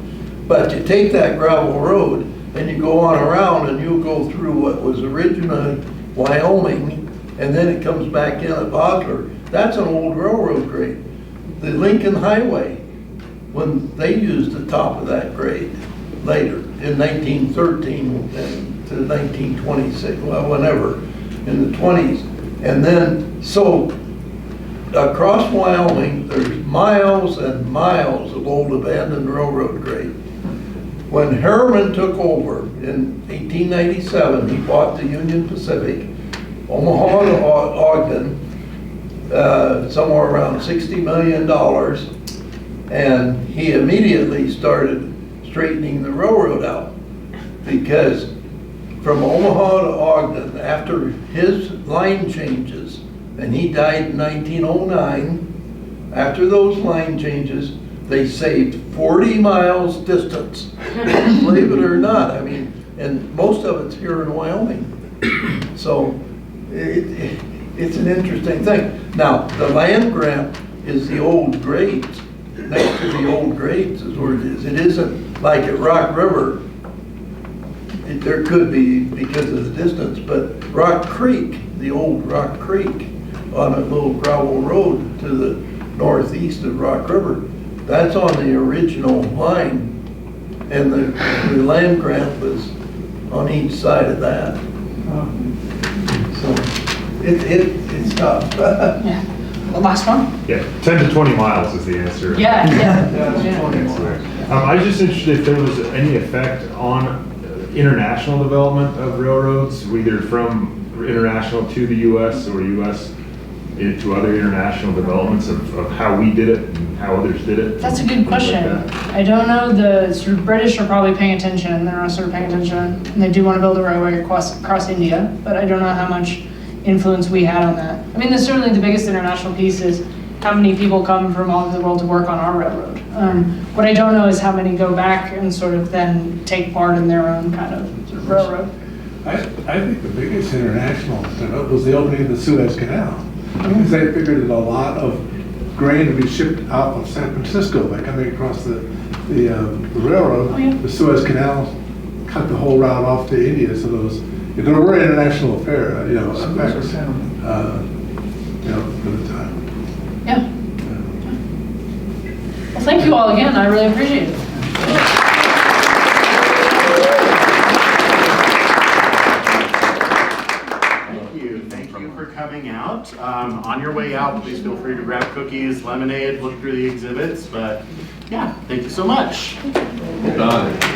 But you take that gravel road and you go on around and you go through what was originally Wyoming, and then it comes back in at Bosler. That's an old railroad grade. The Lincoln Highway, when they used the top of that grade later in 1913 to 1926, well, whenever, in the 20s. And then, so across Wyoming, there's miles and miles of old abandoned railroad grade. When Harriman took over in 1897, he bought the Union Pacific, Omaha to Ogden, somewhere around $60 million, and he immediately started straightening the railroad out, because from Omaha to Ogden, after his line changes, and he died in 1909, after those line changes, they saved 40 miles distance, believe it or not. I mean, and most of it's here in Wyoming. So it's an interesting thing. Now, the land grant is the old grades. Next to the old grades is where it is. It isn't like at Rock River. There could be because of the distance, but Rock Creek, the old Rock Creek, on a little gravel road to the northeast of Rock River, that's on the original line, and the land grant was on each side of that. So it's tough. Yeah. The last one? Yeah, 10 to 20 miles is the answer. Yeah, yeah. I was just interested if there was any effect on international development of railroads, either from international to the U.S. or U.S. into other international developments of how we did it and how others did it. That's a good things question. like that. I don't know, the sort of British are probably paying attention, they're not sort of paying attention, and they do want to build a railway across India, but I don't know how much influence we had on that. I mean, that's certainly the biggest international piece is how many people come from all over the world to work on our railroad. What I don't know is how many go back and sort of then take part in their own kind of sort of railroad. I think the biggest international was the opening of the Suez Canal. Because they figured that a lot of grain would be shipped out of San Francisco by coming across the railroad. Oh, yeah. The Suez Canal cut the whole route off to India, so those, it was a very international affair, effects, for the time. Yeah. Well, thank you all again, I really appreciate it. Thank you for coming out. On your way out, please feel free to grab cookies, lemonade, look through the exhibits, but yeah, thank you so much. Well done.